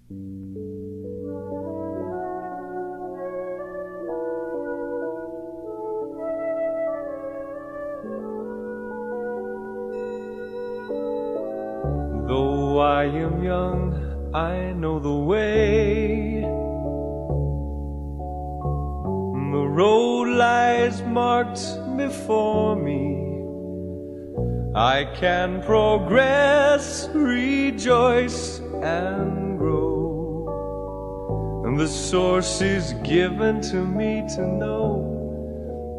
Though I am young, I know the way. The road lies marked before me. I can progress, rejoice, and grow. And the source is given to me to know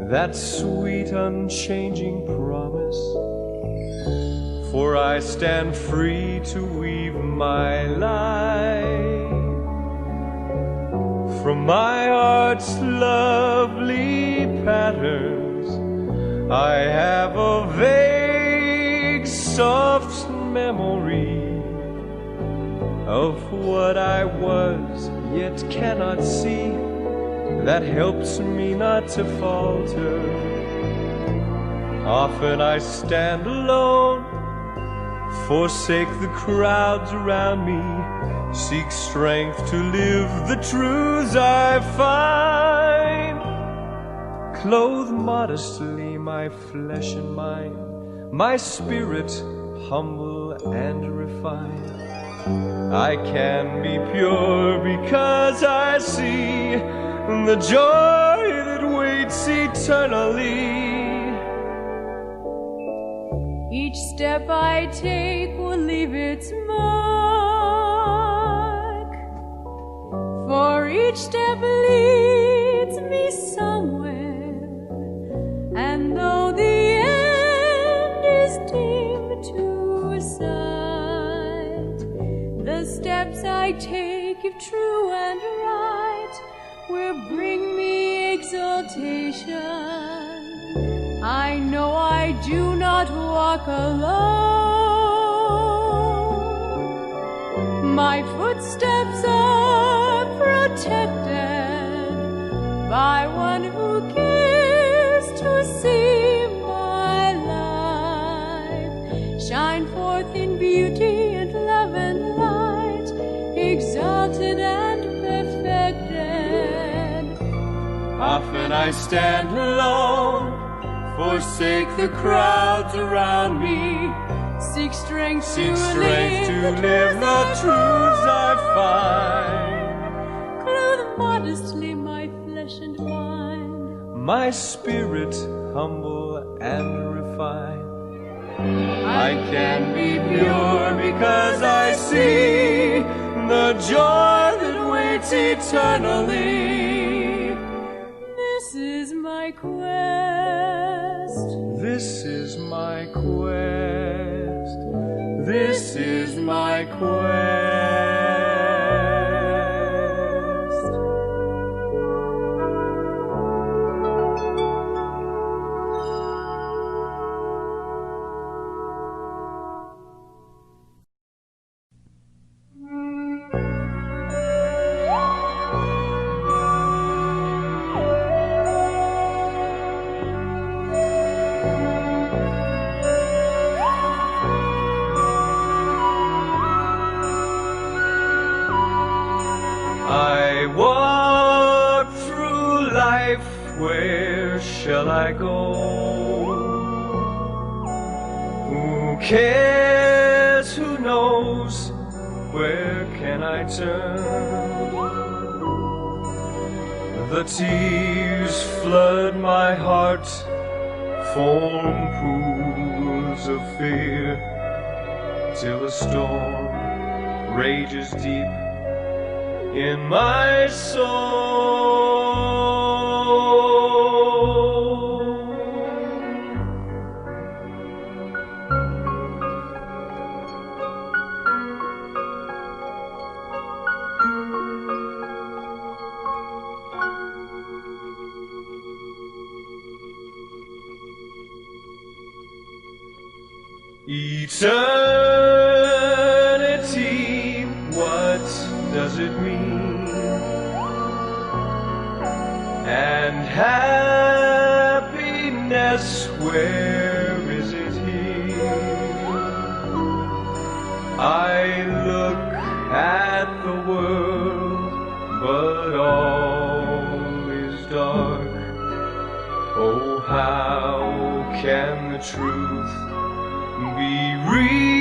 that sweet, unchanging promise. For I stand free to weave my life from my heart's lovely patterns. I have a vague, soft memory of what I was, yet cannot see, that helps me not to falter. Often I stand alone, forsake the crowds around me, seek strength to live the truths I find. Clothe modestly my flesh and mind, my spirit humble and refined. I can be pure because I see the joy that waits eternally. Each step I take will leave its mark, for each step leads me somewhere. And though the end is dim to sight, the steps I take, if true and right, will bring me exaltation. I know I do not walk alone. My footsteps are protected by one who cares to see my life shine forth in beauty and love and light, exalted and perfected. Often I stand alone, forsake the crowds around me, seek strength to live the truths I find. Clothe modestly my flesh and mind, my spirit humble and refined. I can be pure because I see the joy that waits eternally. This is my quest. This is my quest. This is my quest. Where shall I go? Who cares? Who knows? Where can I turn? The tears flood my heart, form pools of fear, till a storm rages deep in my soul. Eternity, what does it mean? And happiness, where is it here? I look at the world the truth be revealed.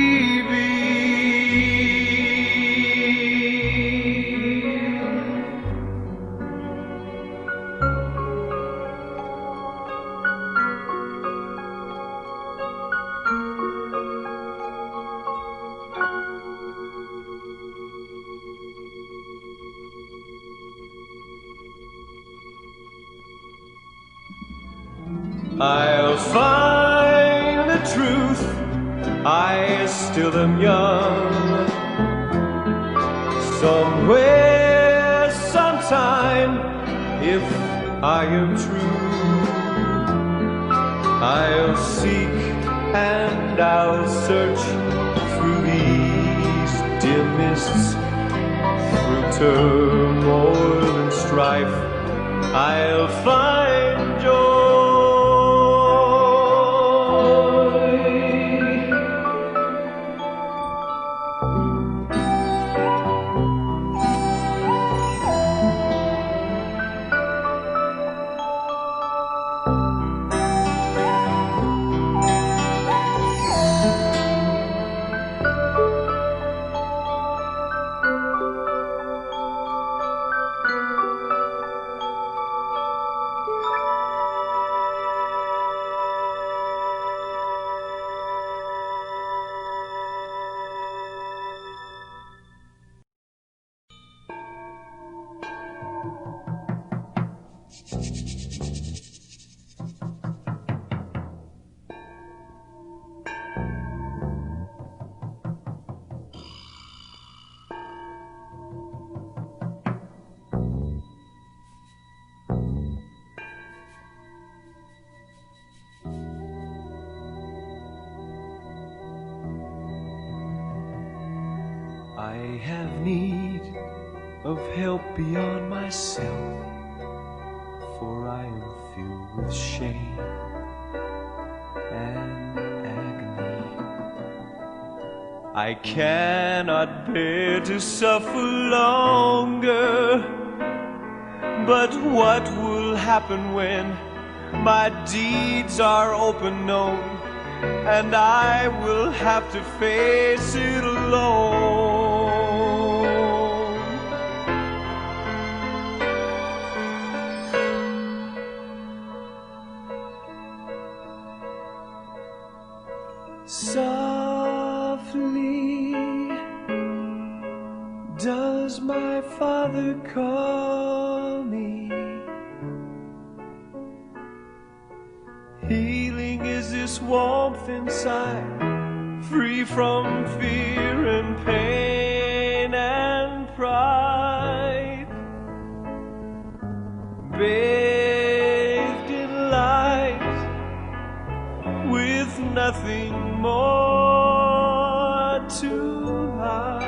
I'll find the truth, I still am young. Somewhere, sometime, if I am true, I'll seek and I'll search through these dim mists, through turmoil and strife, I'll find joy. I have need of help beyond myself, for I am filled with shame and agony. I cannot bear to suffer longer. But what will happen when my deeds are open known, and I will have to face it alone? Softly does my Father call me. Healing is this warmth inside, free from fear and pain and pride, bathed in light, with nothing more to hide.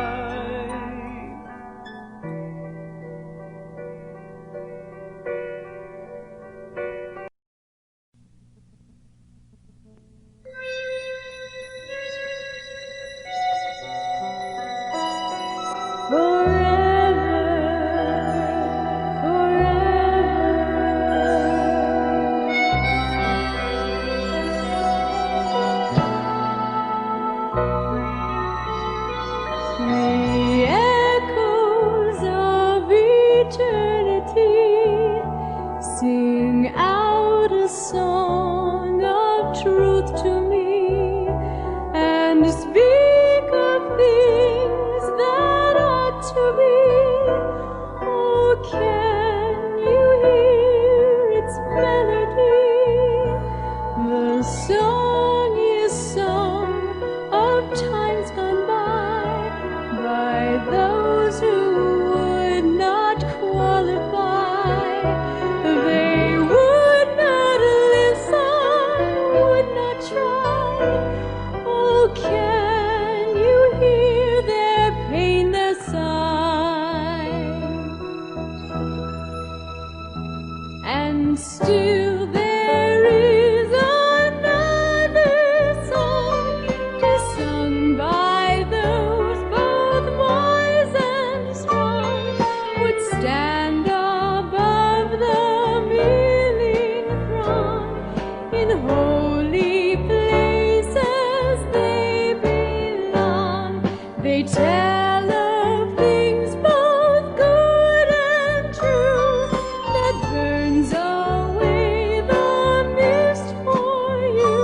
tell of things both good and true, that burns away the mist for you,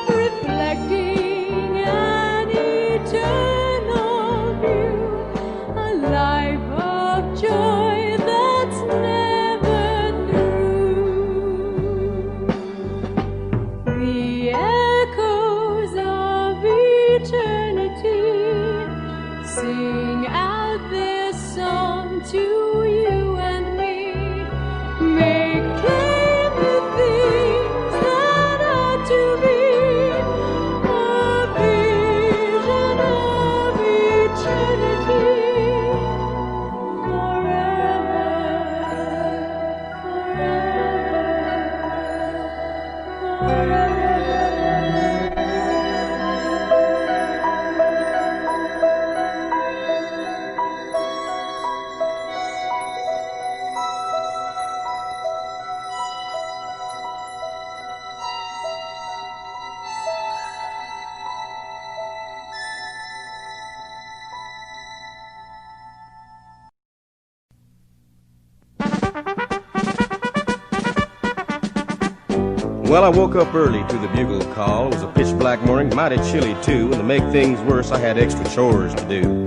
reflecting an eternal view, a life of joy that's never through. The echoes of eternity sing out this song to you and me. Make plain the things that are to be, a vision of eternity, Well, I woke up early to the bugle call. It was a pitch black morning, mighty chilly too, and to make things worse, I had extra chores to do.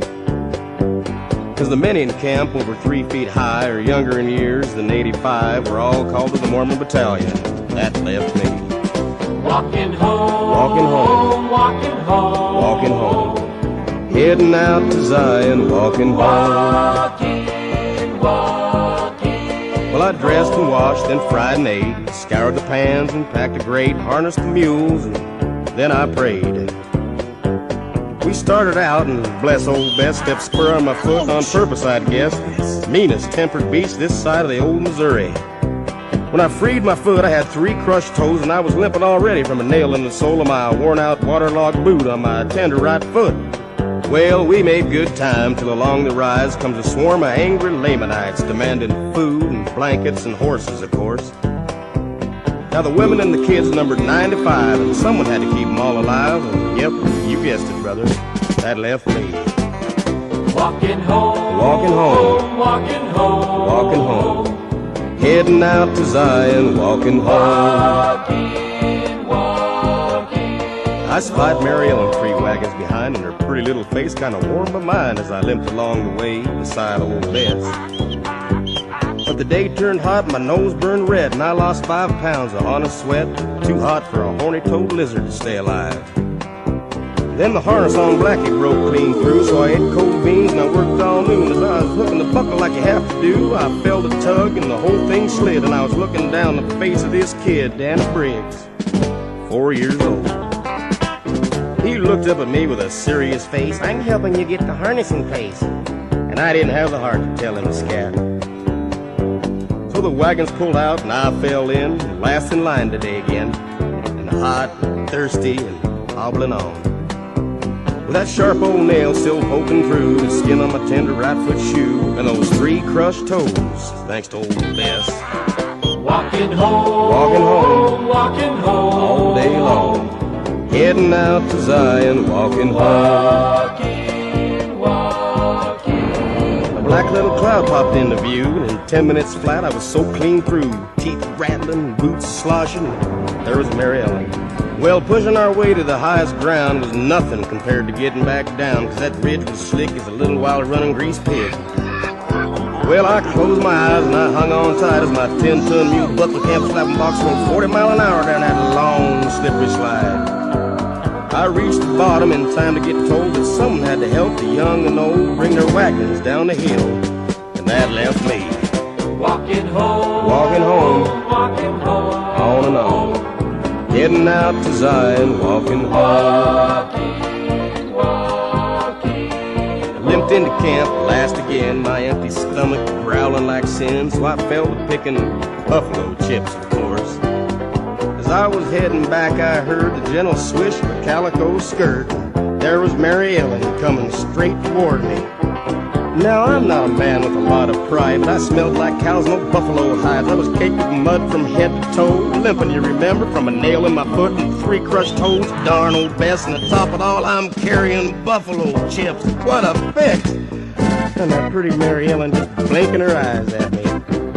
'Cause the men in camp over 3 feet high or younger in years than 85 were all called to the Mormon battalion. That left me. Walking home, Walking home, walking home, walking home. Heading out to Zion, walking home. walking. Well, I dressed and washed, then fried and ate, scoured the pans and packed a grate, harnessed the mules, and then I prayed. We started out, and bless old Beth stepped spur on my foot on purpose, I'd guess. Meanest tempered beast this side of the old Missouri. When I freed my foot, I had 3 crushed toes, and I was limping already from a nail in the sole of my worn-out waterlogged boot on my tender right foot. Well, we made good time till along the rise comes a swarm of angry Lamanites demanding food and blankets and horses, of course. Now the women and the kids numbered 95, and someone had to keep them all alive. And yep, you guessed it, brother, that left me. Walking home, Walking home, walking home, walking home. Heading out to Zion, walking home. walking, walking. I spied Mary Ellen 3 wagons behind, and her pretty little face kind of warmed my mind as I limped along the way beside old Bess. But the day turned hot, my nose burned red, and I lost 5 pounds of honest sweat, too hot for a horny-toed lizard to stay alive. Then the harness on Blackie broke clean through, so I ate cold beans and I worked all noon. As I was hooking the buckle like you have to do, I felt a tug and the whole thing slid, and I was looking down the face of this kid, Danny Briggs, 4 years old. He looked up at me with a serious face. "I'm helping you get the harness in place." And I didn't have the heart to tell him to scat. So the wagons pulled out and I fell in, last in line today again, and hot and thirsty and hobbling on, with that sharp old nail still poking through the skin on my tender right foot shoe, and those 3 crushed toes, thanks to old Bess. Walking home, Walking home, walking home, all day long. Heading out to Zion, walking home. walking, walking. A black little cloud popped into view, and in 10 minutes flat I was so clean through, teeth rattling, boots sloshing. There was Mary Ellen. Well, pushing our way to the highest ground was nothing compared to getting back down, 'cause that ridge was slick as a little wild running grease pig. Well, I closed my eyes and I hung on tight as my 10-ton mule buckle camp flapping box went 40 miles an hour down that long, slippery slide. I reached the bottom in time to get told that someone had to help the young and old bring their wagons down the hill, and that left me. Walking home, Walking home, walking home, on and on. Heading out to Zion, walking home. walking, walking. Limped into camp, last again, my empty stomach growling like sin, so I fell to picking buffalo chips, of course. As I was heading back, I heard the gentle swish of a calico skirt. There was Mary Ellen coming straight toward me. Now, I'm not a man with a lot of pride, but I smelled like cows, no buffalo hides. I was caked with mud from head to toe, limping, you remember, from a nail in my foot and 3 crushed toes. Darn old Bess, and to top it all, I'm carrying buffalo chips. What a fix! And that pretty Mary Ellen just blinking her eyes at me.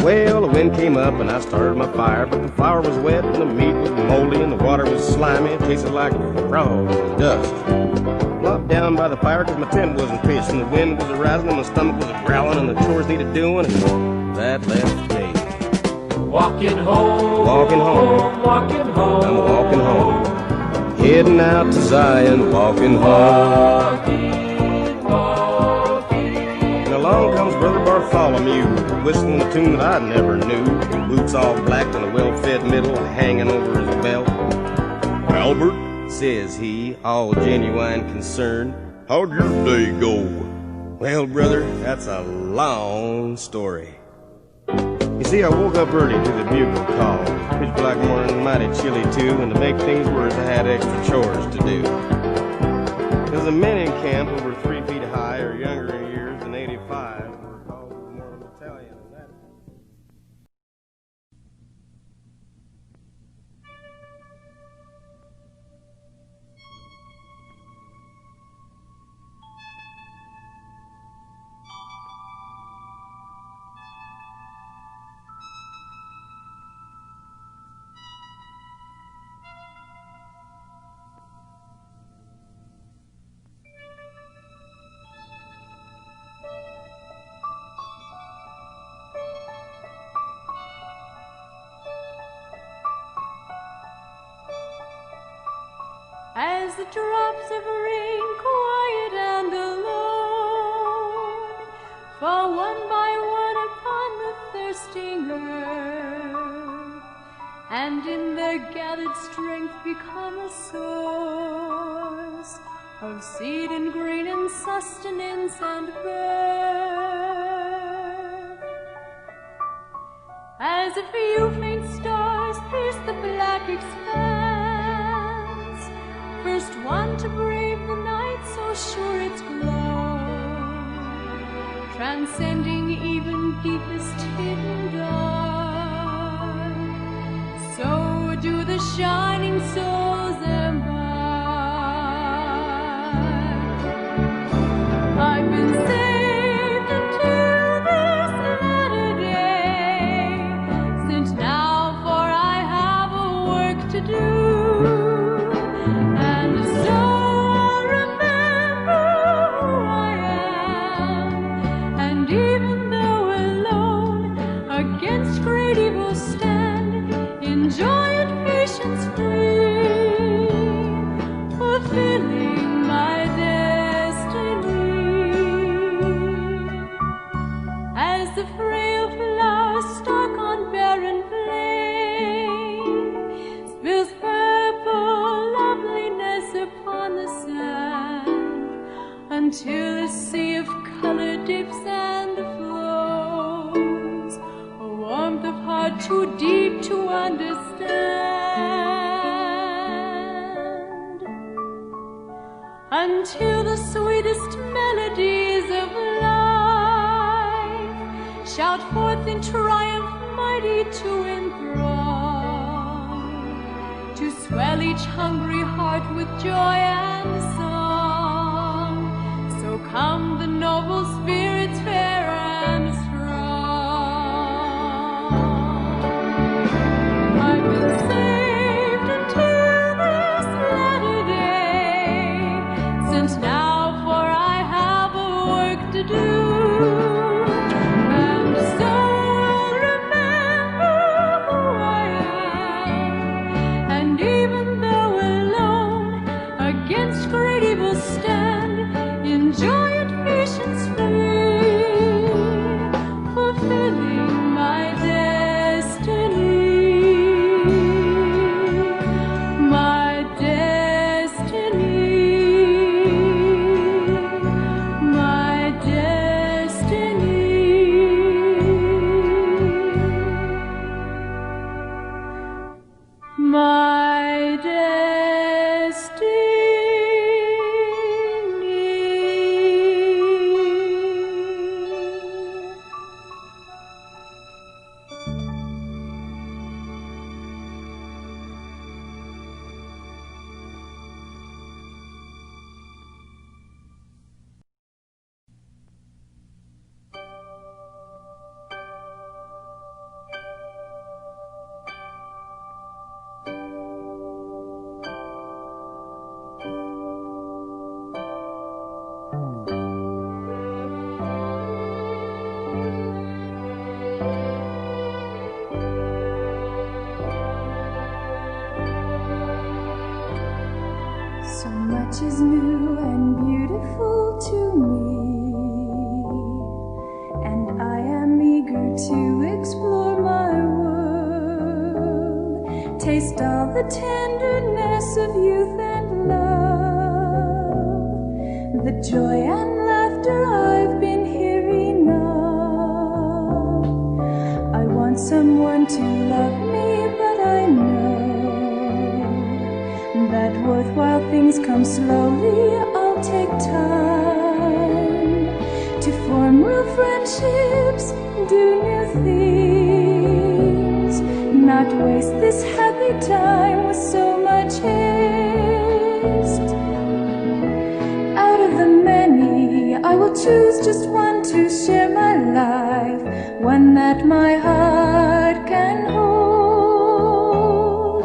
Well, the wind came up and I started my fire, but the flour was wet and the meat was moldy and the water was slimy. It tasted like frogs and dust. Flopped down by the fire because my tent wasn't pitched and the wind was arising and my stomach was growling and the chores needed doing, and that left me. Walking home, Walking home, walking home. I'm walking home, heading out to Zion, walking home. Walking, walking. And along comes Brother Bartholomew, whistling a tune that I never knew. Boots all black and a well-fed middle hanging over his belt. Albert, says he, all genuine concern, how'd your day go? Well, brother, that's a long story. You see, I woke up early to the bugle call. Pitch black morning, mighty chilly too, and to make things worse, I had extra chores to do. There's a men in camp over 3 feet high or younger in years than 85 who were called the Mormon Battalion, and that... As the drops of rain, quiet and alone, fall one by one upon the thirsting earth, and in their gathered strength become a source of seed and grain and sustenance and birth. As a few faint stars pierce the black expanse, first one to brave the night, so sure its glow, transcending even deepest hidden dark. So do the shining souls embark. I've been saved until this latter day, since now for I have a work to do. Until a sea of color dips and flows, a warmth of heart too deep to understand. Until the sweetest melodies of life shout forth in triumph, mighty to enthrall, to swell each hungry heart with joy and song. So come the noble spirits fair and strong. I've been saved until this latter day, since now for I have a work to do. And so I'll remember who I am, and even though alone against great evil stand, enjoy it, patience free, fulfilling my destiny, my destiny, my destiny. taste all the tenderness of youth and love, the joy and laughter I've been hearing of. I want someone to love me, but I know that worthwhile things come slowly. I'll take time to form real friendships, do new things, not waste this happy time with so much haste. Out of the many, I will choose just one to share my life, one that my heart can hold.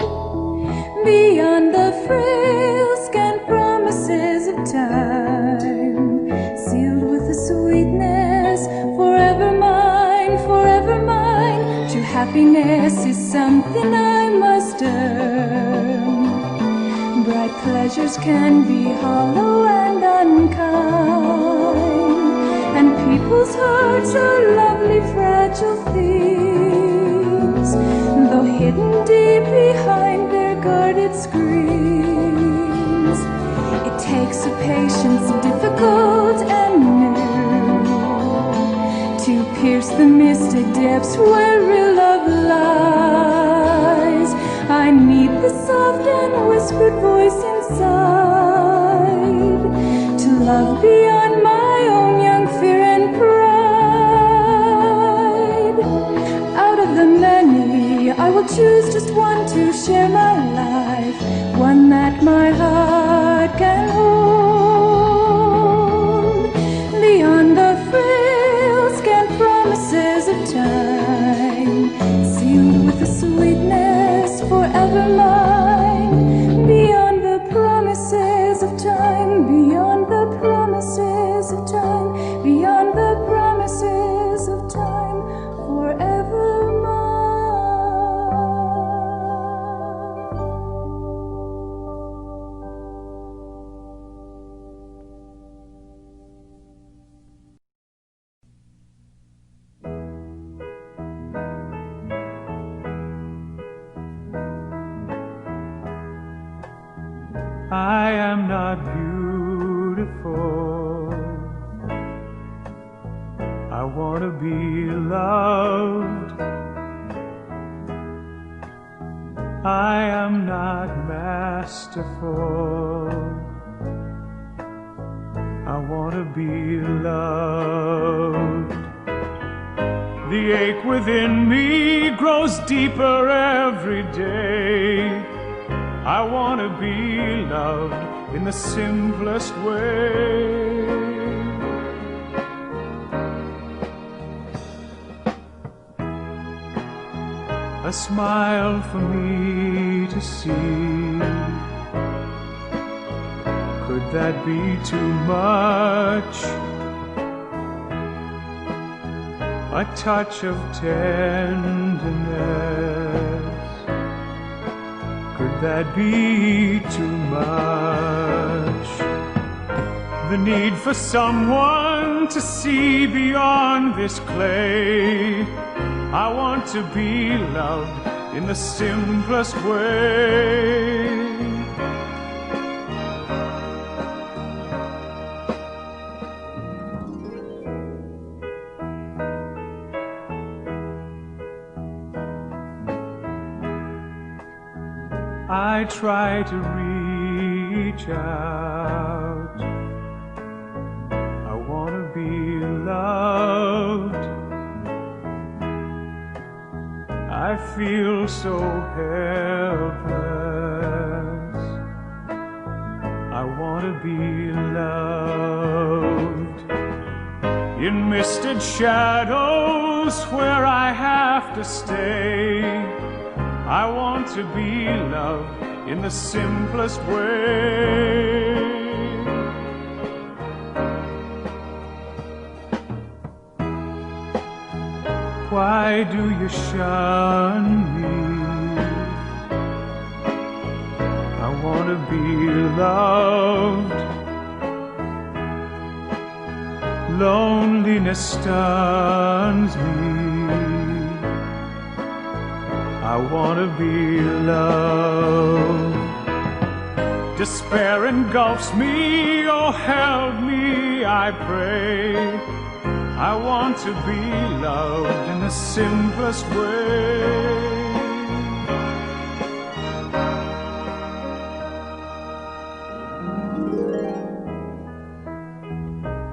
Beyond the frail, scant promises of time, sealed with the sweetness, forever mine, forever mine. True happiness is something I must earn. Bright pleasures can be hollow and unkind, and people's hearts are lovely, fragile things, though hidden deep behind their guarded screens. It takes a patience difficult and new to pierce the mystic depths where real love lies. I need the soft and whispered voice inside to love beyond my own young fear and pride. Out of the many, I will choose just one to share my life, one that my heart can hold. Beyond the frail, scant promises of time, sealed with the sweetness, forever mine. Beyond the promises of time, beyond the promises of time, beyond the promises of time, forever mine. I am not beautiful. I want to be loved. I am not masterful. I want to be loved. The ache within me grows deeper every day. I want to be loved in the simplest way. A smile for me to see. Could that be too much? A touch of tenderness. Could that be too much? The need for someone to see beyond this clay. I want to be loved in the simplest way. I try to reach out. I want to be loved. I feel so helpless. I want to be loved. In misted shadows where I have to stay, I want to be loved in the simplest way. Why do you shun me? I want to be loved. Loneliness stuns me. I want to be loved. Despair engulfs me, oh help me, I pray. I want to be loved in the simplest way.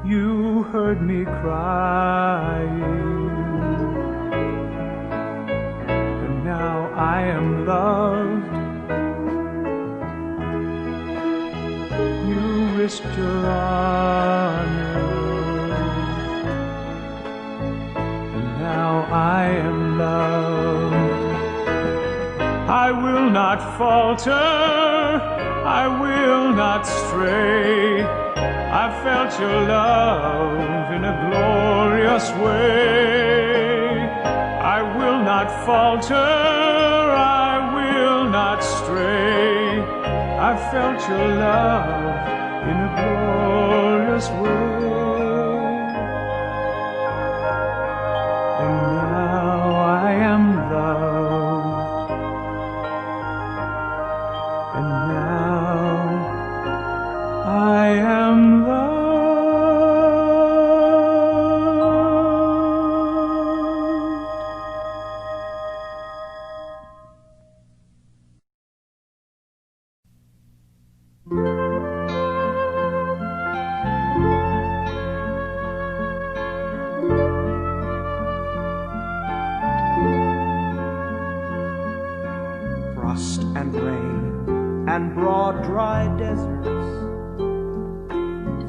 You heard me crying, and now I am loved. You risked your honor, and now I am loved. I will not falter, I will not stray. I felt your love in a glorious way. I will not falter, I will not stray. I felt your love in a glorious way. And now I am loved. And now I am loved. Frost and rain and broad dry deserts,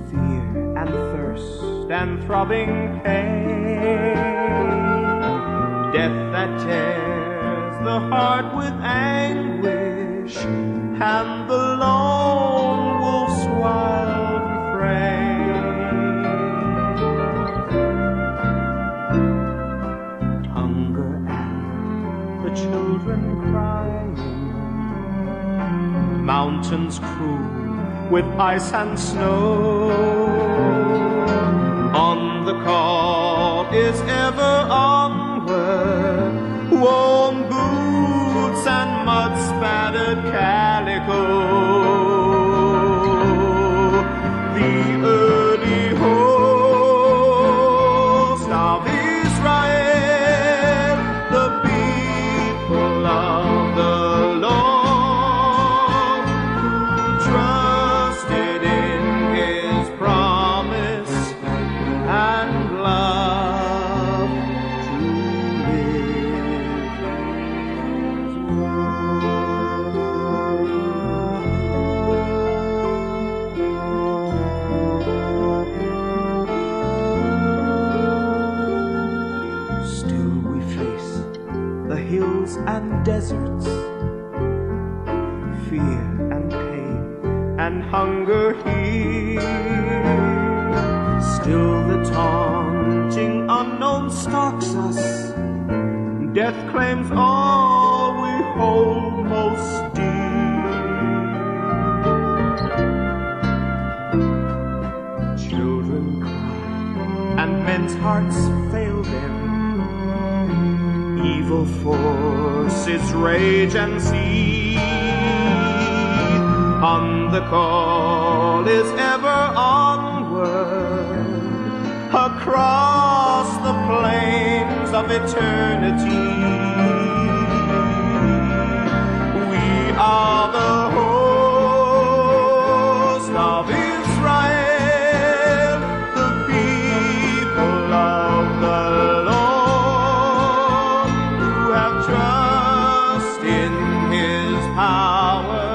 fear and thirst and throbbing pain, death that tears the heart with anguish, and the lone wolf's wild refrain. Hunger and the children crying, mountains cruel with ice and snow. On the call is ever onward, worn boots and mud-spattered calico. The early host of Israel, the people of the Lord, trusted in his promise and love to live his word. Still we face the hills and deserts, fear and pain and hunger here. Still the taunting unknown stalks us. Death claims all we hold most dear. Children cry and men's hearts fail them. Evil forces rage and seethe. On the call is ever onward, across the plains of eternity. We are the host of Israel, the people of the Lord, who have trust in his power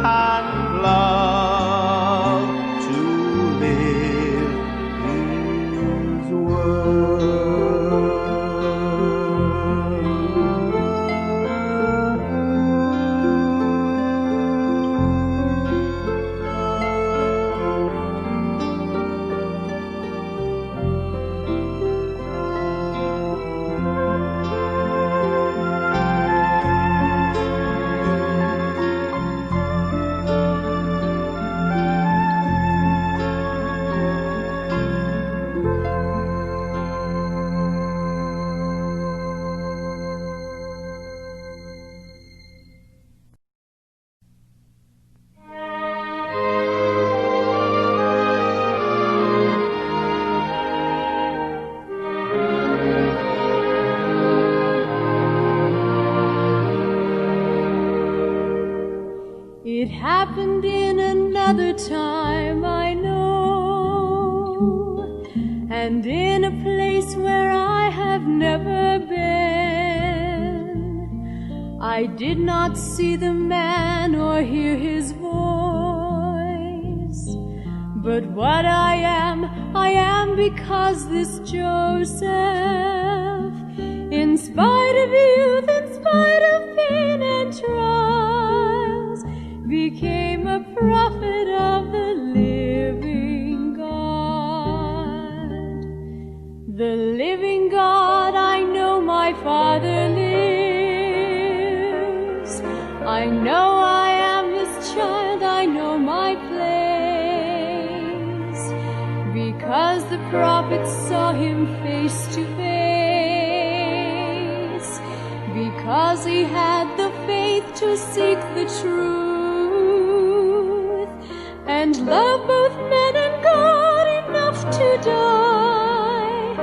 and love to live his word. and in a place where I have never been. I did not see the man or hear his voice, but what I am because this Joseph, in spite of youth, in spite of pain and trials, became a prophet of the living God. The living God, I know my Father lives. I know I am His child, I know my place, because the prophets saw Him face to face, because He had the faith to seek the truth, and love both men and God enough to die,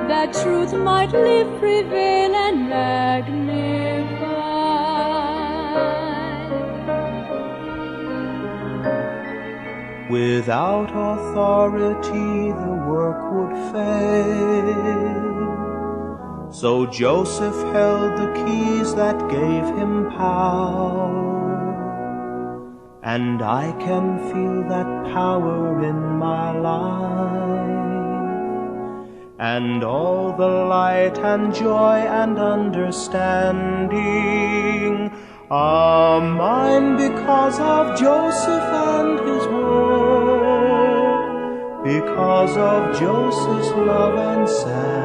that truth might live, prevail, and magnify. Without authority the work would fail, so Joseph held the keys that gave him power, and I can feel that power in my life, and all the light and joy and understanding are mine because of Joseph and his word, because of Joseph's love and sacrifice.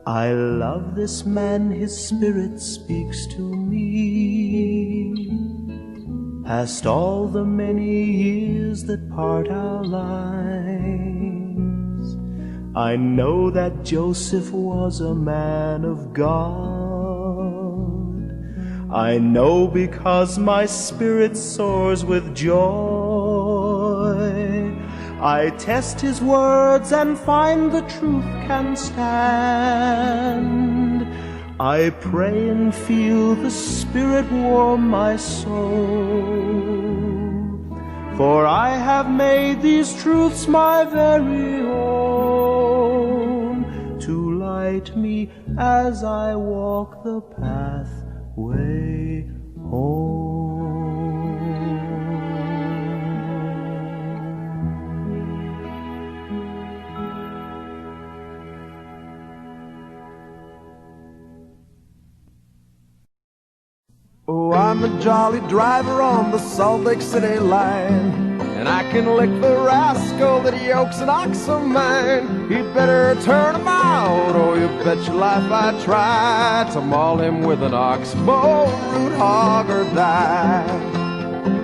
I love this man, his spirit speaks to me, past all the many years that part our lives. I know that Joseph was a man of God. I know because my spirit soars with joy. I test his words and find the truth can stand. I pray and feel the Spirit warm my soul, for I have made these truths my very own, to light me as I walk the pathway home. Oh, I'm a jolly driver on the Salt Lake City line, and I can lick the rascal that yokes an ox of mine. He'd better turn him out, or you bet your life I'd try to maul him with an oxbow, root hog or die.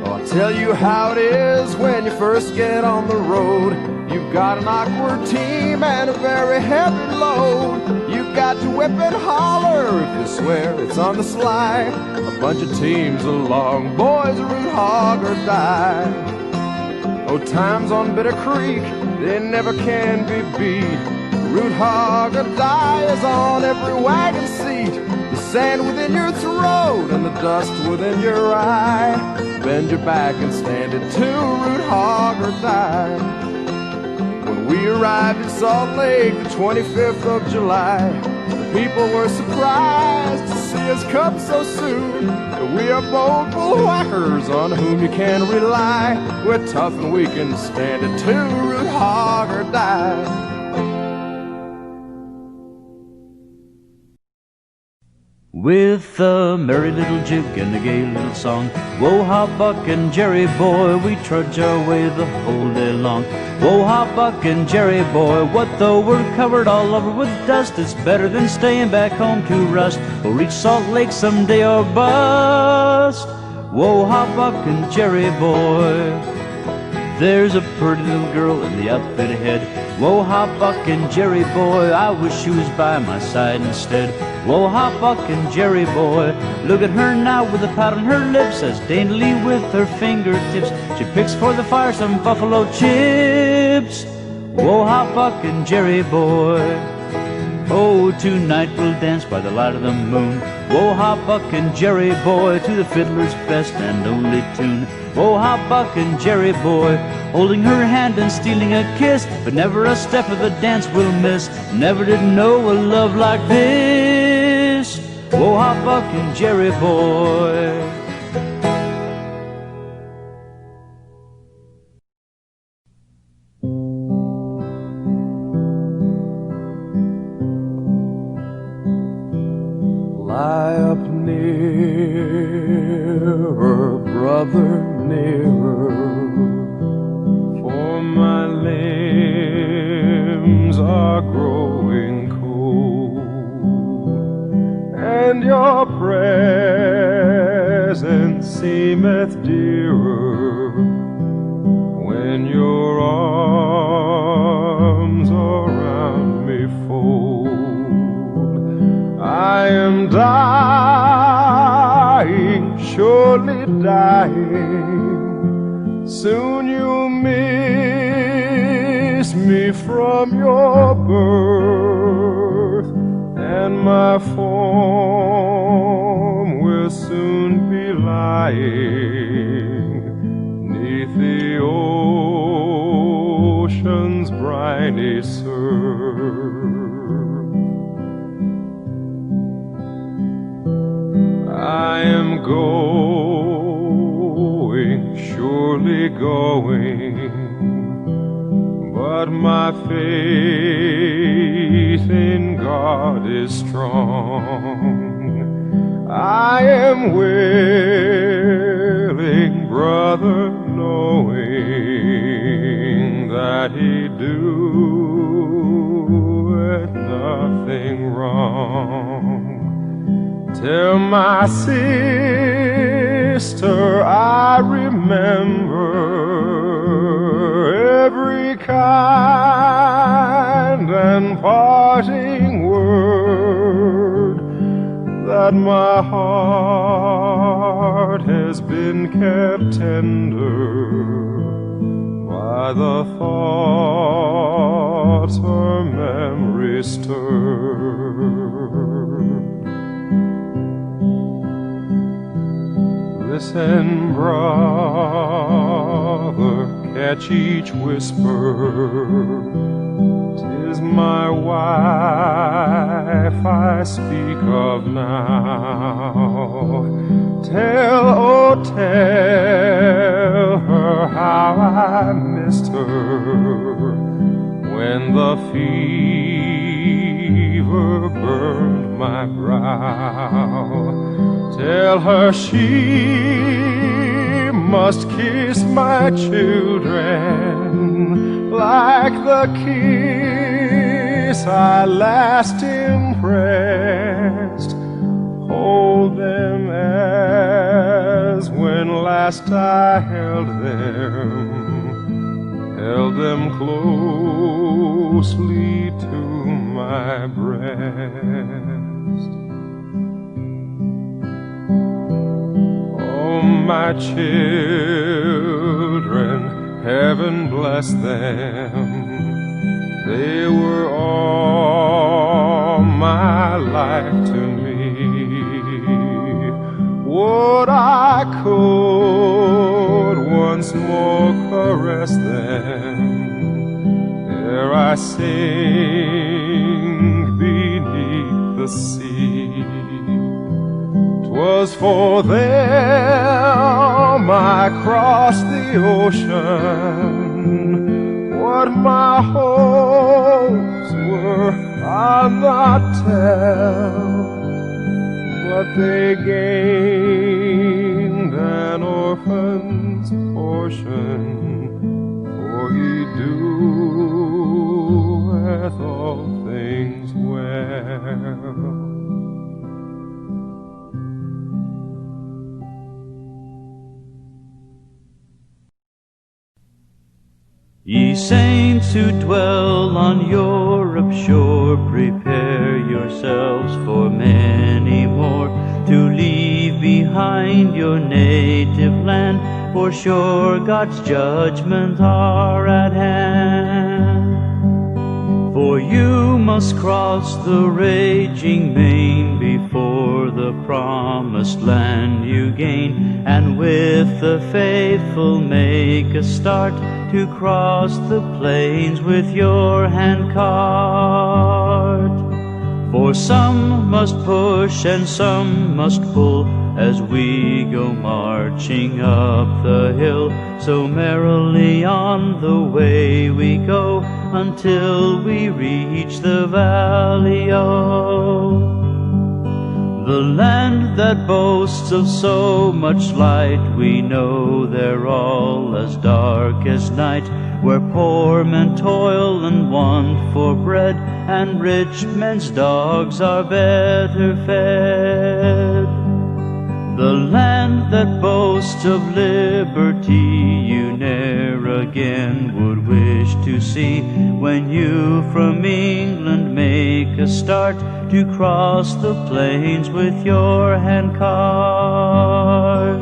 Oh, I'll tell you how it is when you first get on the road. You've got an awkward team and a very heavy load. You've got to whip and holler if you swear it's on the sly. A bunch of teams along, boys, root hog or die. Oh, times on Bitter Creek, they never can be beat. Root hog or die is on every wagon seat. The sand within your throat and the dust within your eye. Bend your back and stand it too, root hog or die. When we arrived in Salt Lake the 25th of July, the people were surprised to see us come so soon. We are bold bullwhackers on whom you can rely. We're tough and we can stand it too, root hog or die. With a merry little jig and a gay little song, whoa-ha, Buck and Jerry boy, we trudge our way the whole day long. Whoa-ha, Buck and Jerry boy, what though we're covered all over with dust? It's better than staying back home to rust. We'll reach Salt Lake someday or bust. Whoa-ha, Buck and Jerry boy. There's a pretty little girl in the outfit ahead. Whoa-ha, Buck and Jerry boy, I wish she was by my side instead. Whoa-ha, Buck and Jerry boy, look at her now with a pout on her lips, as daintily with her fingertips she picks for the fire some buffalo chips. Whoa-ha, Buck and Jerry boy. Oh, tonight we'll dance by the light of the moon. Whoa, hop Buck and Jerry boy, to the fiddler's best and only tune. Whoa, hop Buck and Jerry boy, holding her hand and stealing a kiss, but never a step of the dance we'll miss. Never did know a love like this. Whoa, hop Buck and Jerry boy. Lie up nearer, brother, nearer, for my limbs are growing cold, and your presence seemeth dearer when your arms around me fold. I am dying, surely dying. Soon you'll miss me from your birth, and my form will soon be lying 'neath the ocean's briny surf. I am going, surely going, but my faith in God is strong. I am willing, brother, knowing that He doeth nothing wrong. Tell my sister I remember every kind and parting word, that my heart has been kept tender by the thoughts her memory stirred. Listen, brother, catch each whisper. 'Tis my wife I speak of now. Tell, oh, tell her how I missed her when the fever burned my brow. Tell her she must kiss my children like the kiss I last impressed. Hold them as when last I held them closely to my breast. Oh, my children, heaven bless them. They were all my life to me. Would I could once more caress them ere I sink beneath the sea. 'Twas for them I crossed the ocean. What my hopes were I'll not tell, but they gained an orphan's portion, for He doeth all things well. Ye saints who dwell on Europe's shore, prepare yourselves for many more, to leave behind your native land, for sure God's judgments are at hand. For you must must cross the raging main before the promised land you gain, and with the faithful make a start to cross the plains with your handcart. For some must push and some must pull as we go marching up the hill. So merrily on the way we go until we reach the valley-o. The land that boasts of so much light, we know they're all as dark as night, where poor men toil and want for bread, and rich men's dogs are better fed. The land that boasts of liberty you ne'er again would wish to see, when you from England make a start to cross the plains with your handcart.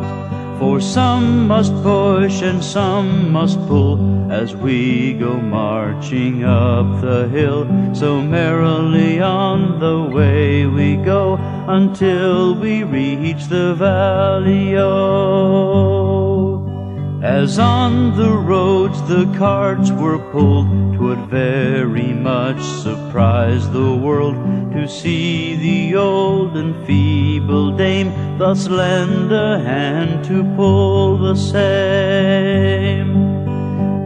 For some must push and some must pull as we go marching up the hill. So merrily on the way we go until we reach the valley-o. As on the roads the carts were pulled, 'twould very much surprise the world to see the old and feeble dame thus lend a hand to pull the same.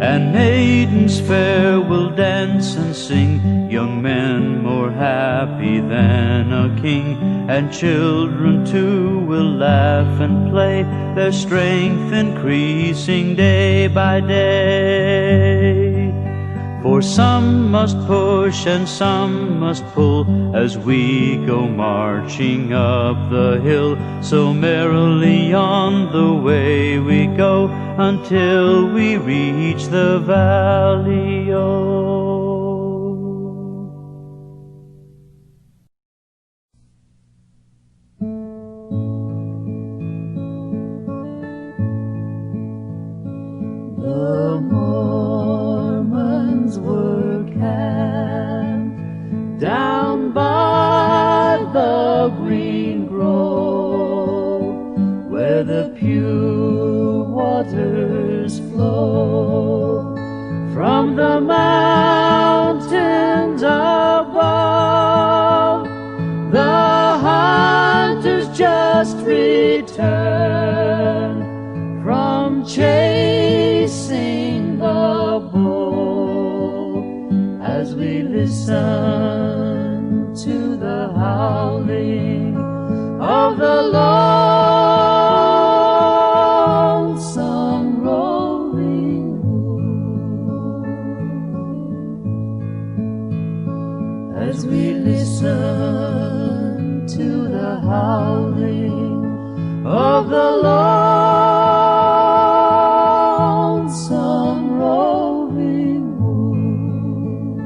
And maidens fair will dance and sing, young men more happy than a king, and children too will laugh and play, their strength increasing day by day. For some must push and some must pull as we go marching up the hill. So merrily on the way we go until we reach the valley-o. The Mormons were camped down by the green grove, where the pure waters flow from the mountains above. The hunters just returned from chasing the bull, as we listen to the howling of the lonesome rolling wood, as we listen to the howling of the lonesome rolling wood.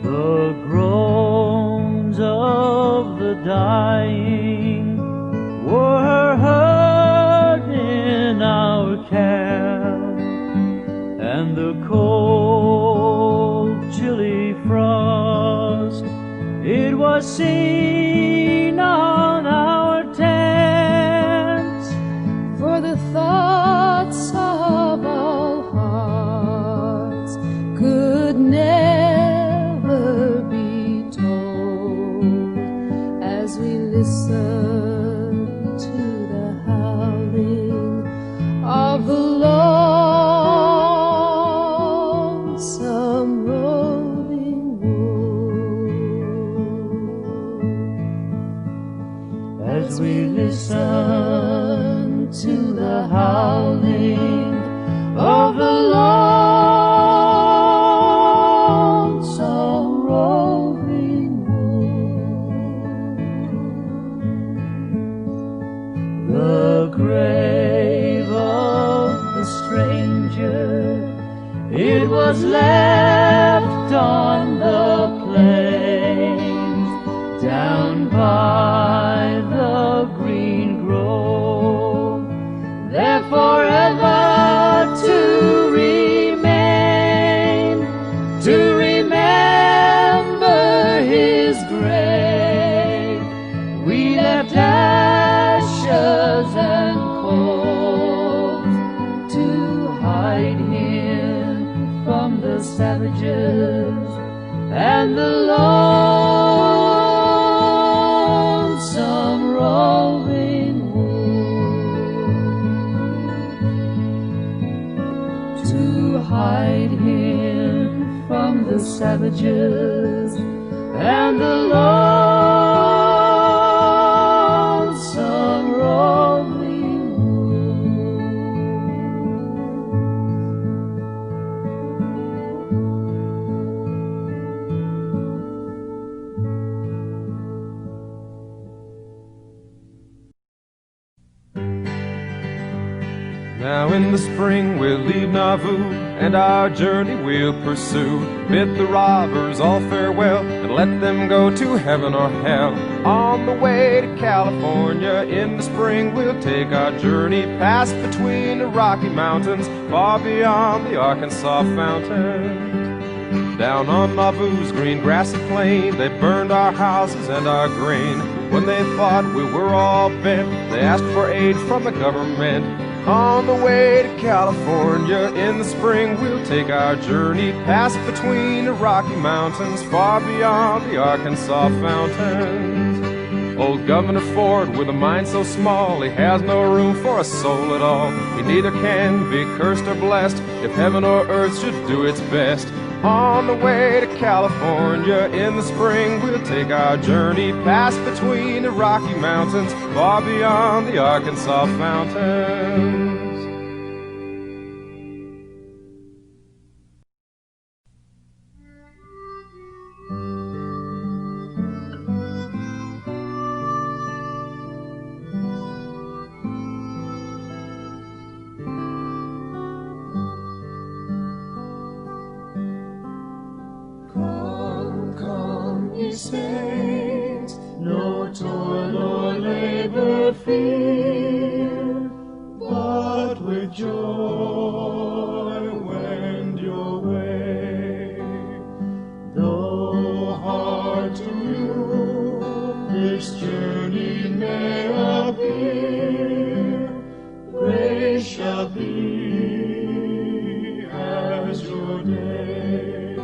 The groans of the dying were heard in our camp, and the cold, chilly frost, it was seen on our tents. For the thoughts of all hearts could never be told, as we listen to the howling of the lonesome rolling wood, as we listen to the howling of the lonesome rolling wood. The grave of the stranger, it was left on the plains down by the green grove, there forever to remain, the savages and the lonesome roving wood, to hide him from the savages and the lonesome roving Now in the spring we'll leave Nauvoo, and our journey we'll pursue. Bid the robbers all farewell, and let them go to heaven or hell. On the way to California, in the spring we'll take our journey, past between the Rocky Mountains, far beyond the Arkansas fountain. Down on Nauvoo's green grassy plain, they burned our houses and our grain. When they thought we were all bent, they asked for aid from the government. On the way to California, in the spring we'll take our journey, past between the Rocky Mountains, far beyond the Arkansas fountains. Old Governor Ford, with a mind so small, he has no room for a soul at all. He neither can be cursed or blessed, if heaven or earth should do its best. On the way to California, in the spring we'll take our journey, past between the Rocky Mountains, far beyond the Arkansas fountains. Saints, no toil or labor fear, but with joy wend your way. Though hard to you this journey may appear, grace shall be as your day.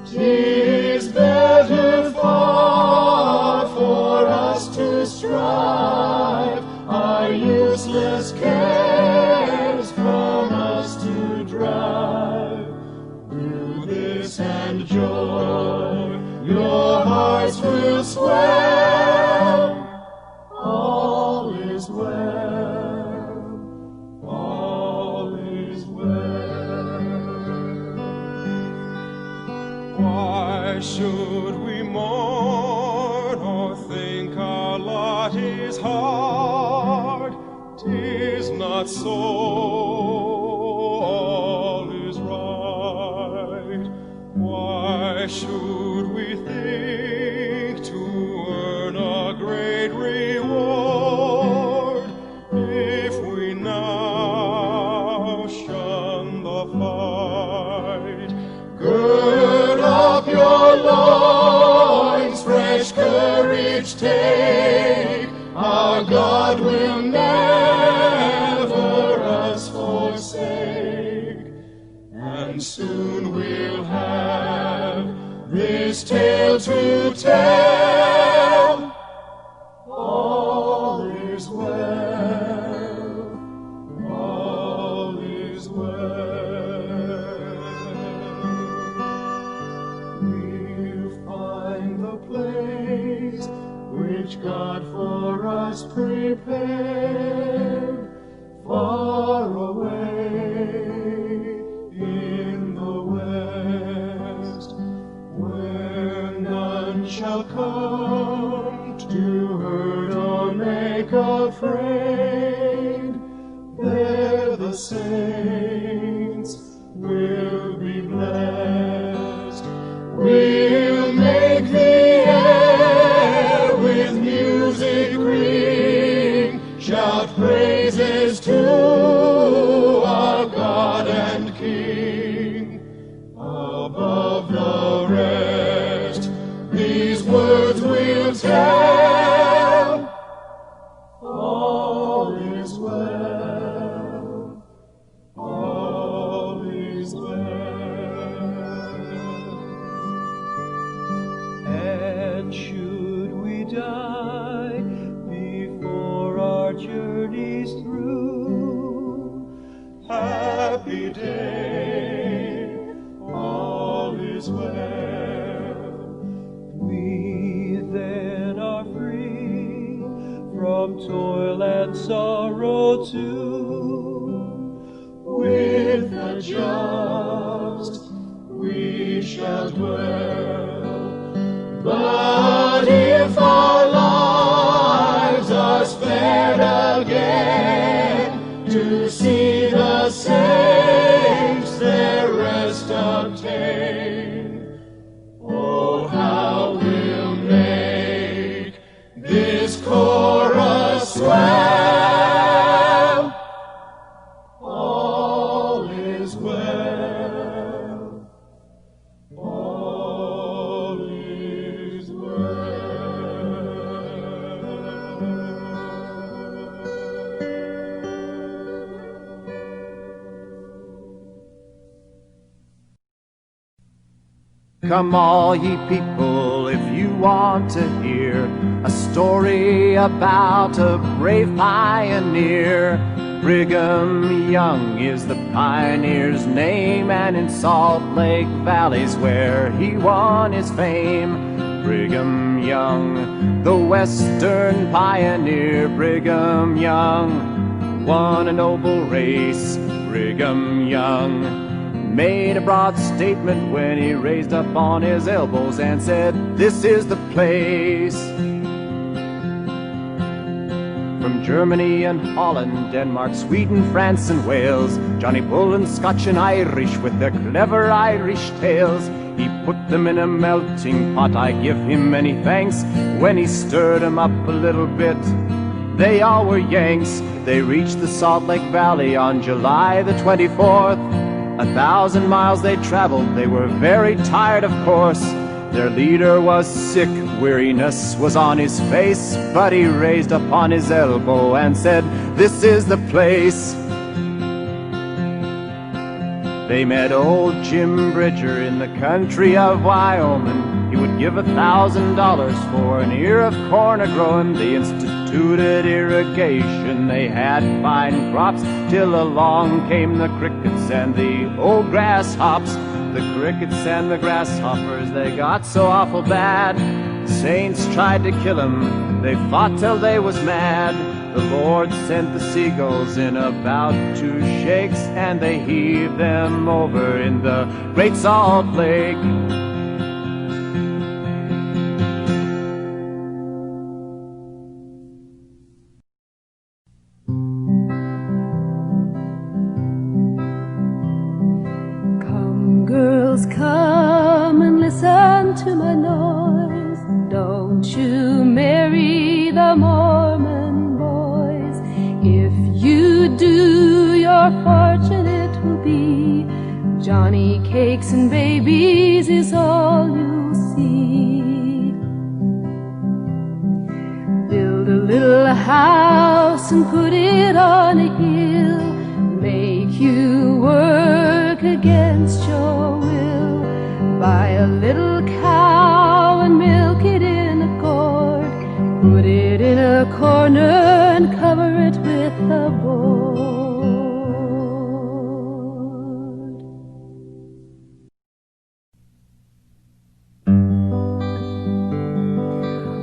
'Tis better far for us to strive, our useless cares from us to drive. Do this and joy, your hearts will swell. All is well, all is well. Why should we mourn or think our lot is hard? 'Tis not so, all is right. Why should we think to earn a great reward if we now shun the fight? Gird up your loins, fresh courage take. Our God will never us forsake, and soon we'll have this tale to tell. All is well, all is well. We'll find the place which God for us prepared, far away in the west, where none shall come to hurt or make afraid. There the saints will be blessed. We'll make the air with music ring, shout praises to our God and King. Above the rest, these words we'll tell. All is well, all happy day, all is well. We then are free from toil and sorrow too. With the just we shall dwell. But if our lives are spared again, to see the saints their rest obtain, oh, how we'll make this chorus swell. All is well. All is well. Come all ye people, if you want to hear a story about a brave pioneer. Brigham Young is the pioneer's name, and in Salt Lake Valley's where he won his fame. Brigham Young, the Western pioneer. Brigham Young won a noble race. Brigham Young made a broad statement when he raised up on his elbows and said, "This is the place." From Germany and Holland, Denmark, Sweden, France and Wales, Johnny Bull and Scotch and Irish with their clever Irish tales, he put them in a melting pot. I give him many thanks. When he stirred them up a little bit, they all were Yanks. They reached the Salt Lake Valley on July the 24th. 1,000 miles they traveled, they were very tired of course. Their leader was sick, weariness was on his face, but he raised upon his elbow and said, "This is the place." They met old Jim Bridger in the country of Wyoming. He would give $1,000 for an ear of corn a-growing. They instituted irrigation, they had fine crops, till along came the crickets and the old grasshoppers. The crickets and the grasshoppers, they got so awful bad. Saints tried to kill 'em, they fought till they was mad. The Lord sent the seagulls in about 2 shakes, and they heaved them over in the Great Salt Lake. Come and listen to my noise. Don't you marry the Mormon boys. If you do, your fortune it will be Johnny cakes and babies is all you'll see. Build a little house and put it on a hill. Make you work against your will. Buy a little cow and milk it in a gourd. Put it in a corner and cover it with a board.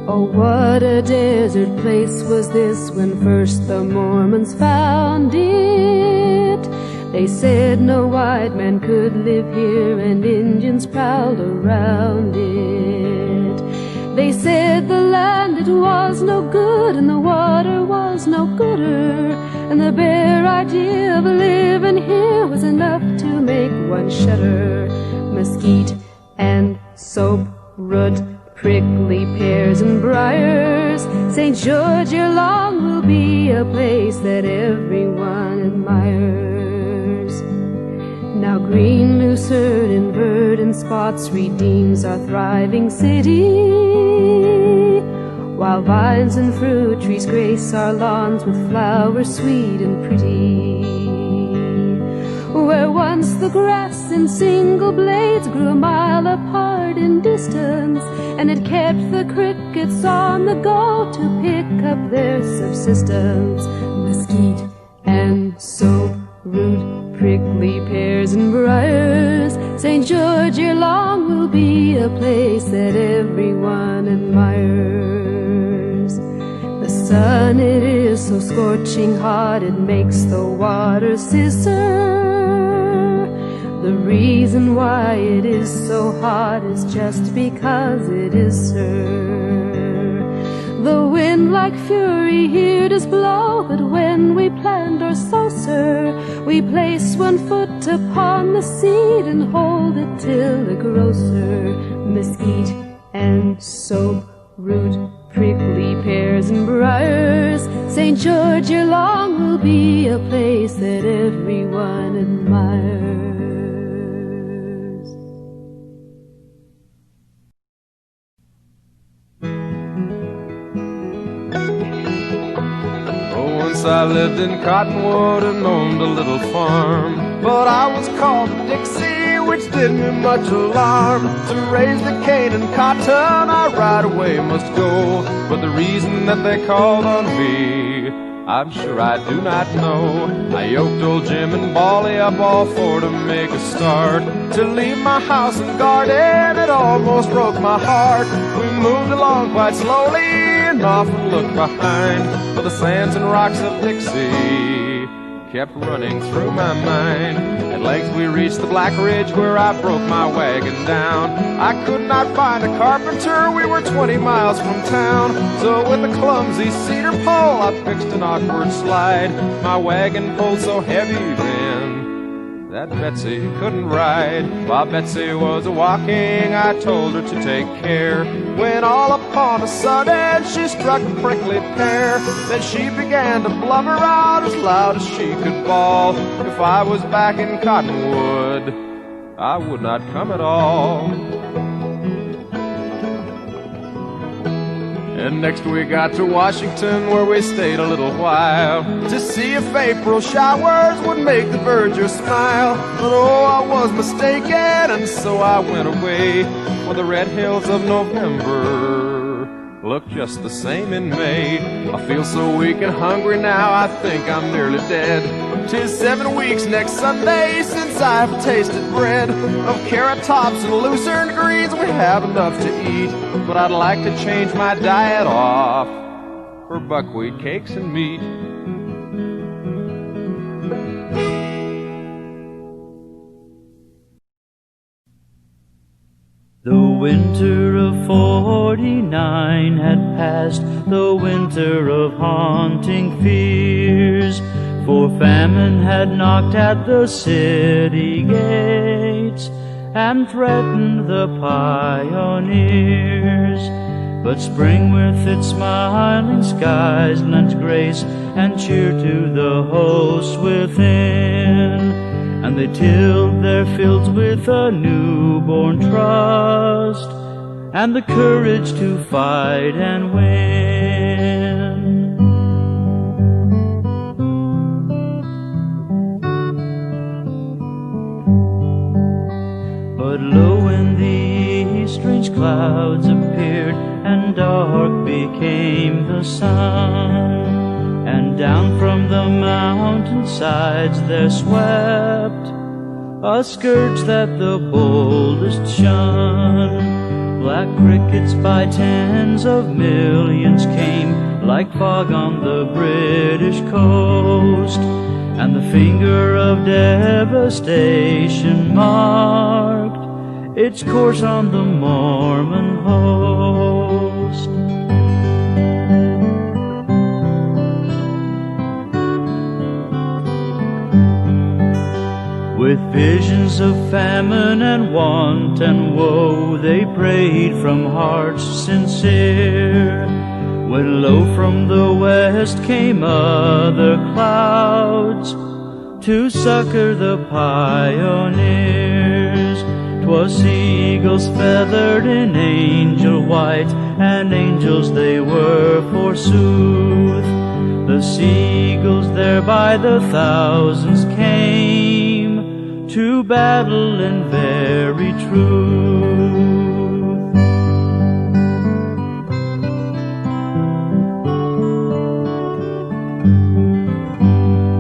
Oh, what a desert place was this when first the Mormons found it. They said no white man could live here, and Indians prowled around it. They said the land, it was no good, and the water was no gooder, and the bare idea of living here was enough to make one shudder. Mesquite and soap, root, prickly pears and briars, St. George ere long will be a place that everyone admires. Now green lucerne and verdant spots redeems our thriving city, while vines and fruit trees grace our lawns with flowers sweet and pretty. Where once the grass in single blades grew a mile apart in distance, and it kept the crickets on the go to pick up their subsistence. Mesquite and soap, root, prickly prickly pears and briars, St. George ere long will be a place that everyone admires. The sun, it is so scorching hot, it makes the water scissor. The reason why it is so hot is just because it is, sir. The wind like fury here does blow, but when we plant or sow, sir, we place one foot upon the seed and hold it till it grows, sir. Mesquite and soap, root, prickly pears and briars, St. George ere long will be a place that everyone admires. I lived in Cottonwood and owned a little farm, but I was called Dixie, which did me much alarm. To raise the cane and cotton I right away must go, but the reason that they called on me, I'm sure I do not know. I yoked old Jim and Bally up all for to make a start. To leave my house and garden, it almost broke my heart. We moved along quite slowly and often looked behind, but the sands and rocks of Dixie kept running through my mind. At length we reached the Black Ridge where I broke my wagon down. I could not find a carpenter, we were 20 miles from town. So with a clumsy cedar pole I fixed an awkward slide. My wagon pulled so heavy then that Betsy couldn't ride. While Betsy was a-walking, I told her to take care, when all upon a sudden she struck a prickly pear. Then she began to blubber out as loud as she could bawl. If I was back in Cottonwood, I would not come at all. And next we got to Washington, where we stayed a little while, to see if April showers would make the verger smile. But oh, I was mistaken, and so I went away, for the red hills of November look just the same in May. I feel so weak and hungry now, I think I'm nearly dead. 'Tis 7 weeks next Sunday since I've tasted bread. Of carrot tops and lucerne greens we have enough to eat, but I'd like to change my diet off for buckwheat cakes and meat. The winter of '49 had passed, the winter of haunting fears, for famine had knocked at the city gates and threatened the pioneers. But spring with its smiling skies lent grace and cheer to the hosts within, and they tilled their fields with a newborn trust and the courage to fight and win. But lo, in the east strange clouds appeared, and dark became the sun, and down from the mountainsides there swept a scourge that the boldest shun. Black crickets by tens of millions came like fog on the British coast, and the finger of devastation marked its course on the Mormon host. With visions of famine and want and woe, they prayed from hearts sincere, when lo, from the west came other clouds to succor the pioneers. 'Twas seagulls feathered in angel white, and angels they were forsooth. The seagulls there by the thousands came to battle in very truth.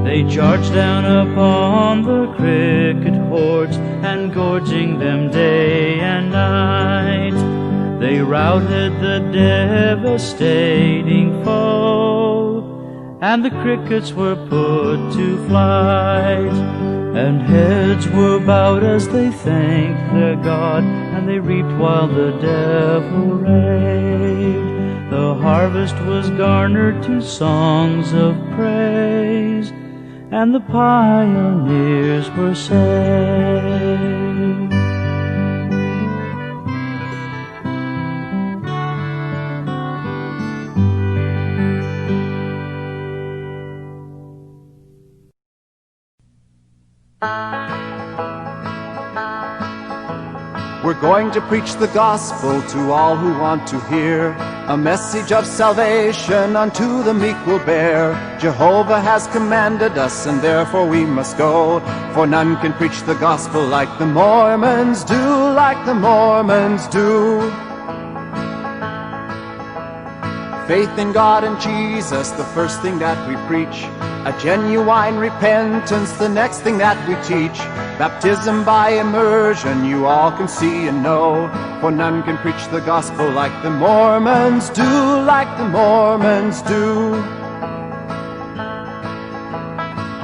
They They charged down upon the cricket hordes, and gorging them day and night, they routed the devastating foe, and the crickets were put to flight. And heads were bowed as they thanked their God, and they reaped while the devil raved. The harvest was garnered to songs of praise, and the pioneers were saved. We're going to preach the gospel to all who want to hear. A message of salvation unto the meek will bear. Jehovah has commanded us, and therefore we must go. For none can preach the gospel like the Mormons do, like the Mormons do. Faith in God and Jesus, the first thing that we preach. A genuine repentance, the next thing that we teach. Baptism by immersion, you all can see and know. For none can preach the gospel like the Mormons do, like the Mormons do.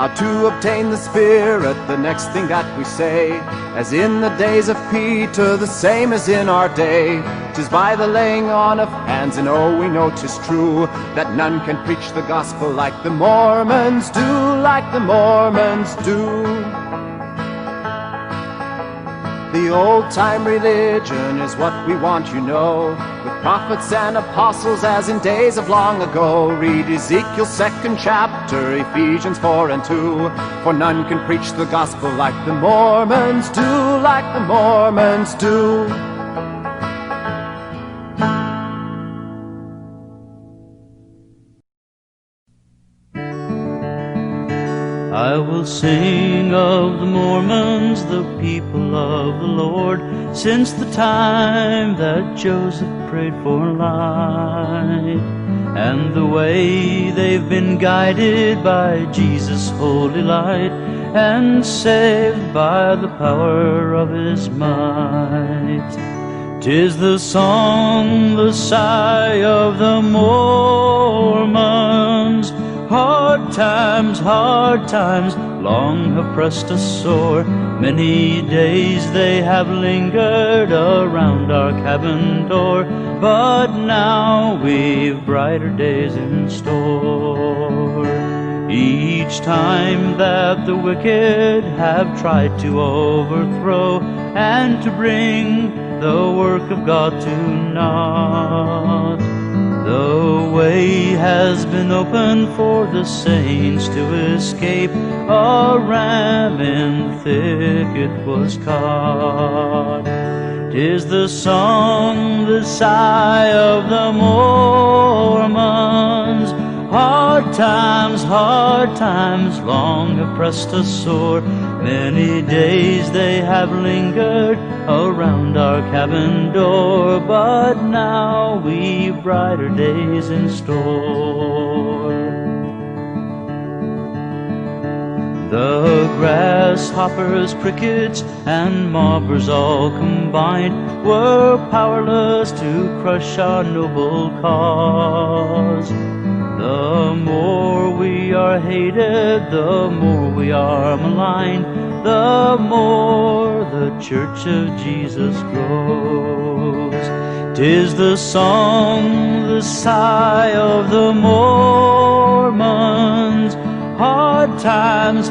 How to obtain the Spirit, the next thing that we say. As in the days of Peter, the same as in our day. 'Tis by the laying on of hands, and oh, we know 'tis true, that none can preach the gospel like the Mormons do, like the Mormons do. The old-time religion is what we want, you know, with prophets and apostles as in days of long ago. Read Ezekiel's 2nd chapter, Ephesians 4 and 2. For none can preach the gospel like the Mormons do, like the Mormons do. I will sing of the Mormons, the people of the Lord, since the time that Joseph prayed for light, and the way they've been guided by Jesus' holy light, and saved by the power of his might. 'Tis the song, the sigh of the Mormons. Hard times, long have pressed us sore. Many days they have lingered around our cabin door, but now we've brighter days in store. Each time that the wicked have tried to overthrow and to bring the work of God to naught, the way has been opened for the saints to escape. A ram in the thicket was caught. 'Tis the song, the sigh of the Mormons. Hard times, long have pressed us sore. Many days they have lingered around our cabin door, but now we've brighter days in store. The grasshoppers, crickets, and mobbers all combined were powerless to crush our noble cause. The more we are hated, the more we are maligned, the more the Church of Jesus grows. 'Tis the song, the sigh of the Mormons. Hard times,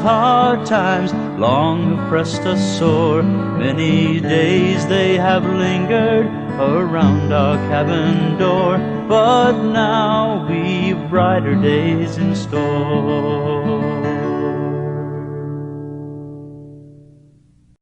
long have pressed us sore. Many days they have lingered around our cabin door, but now we've brighter days in store.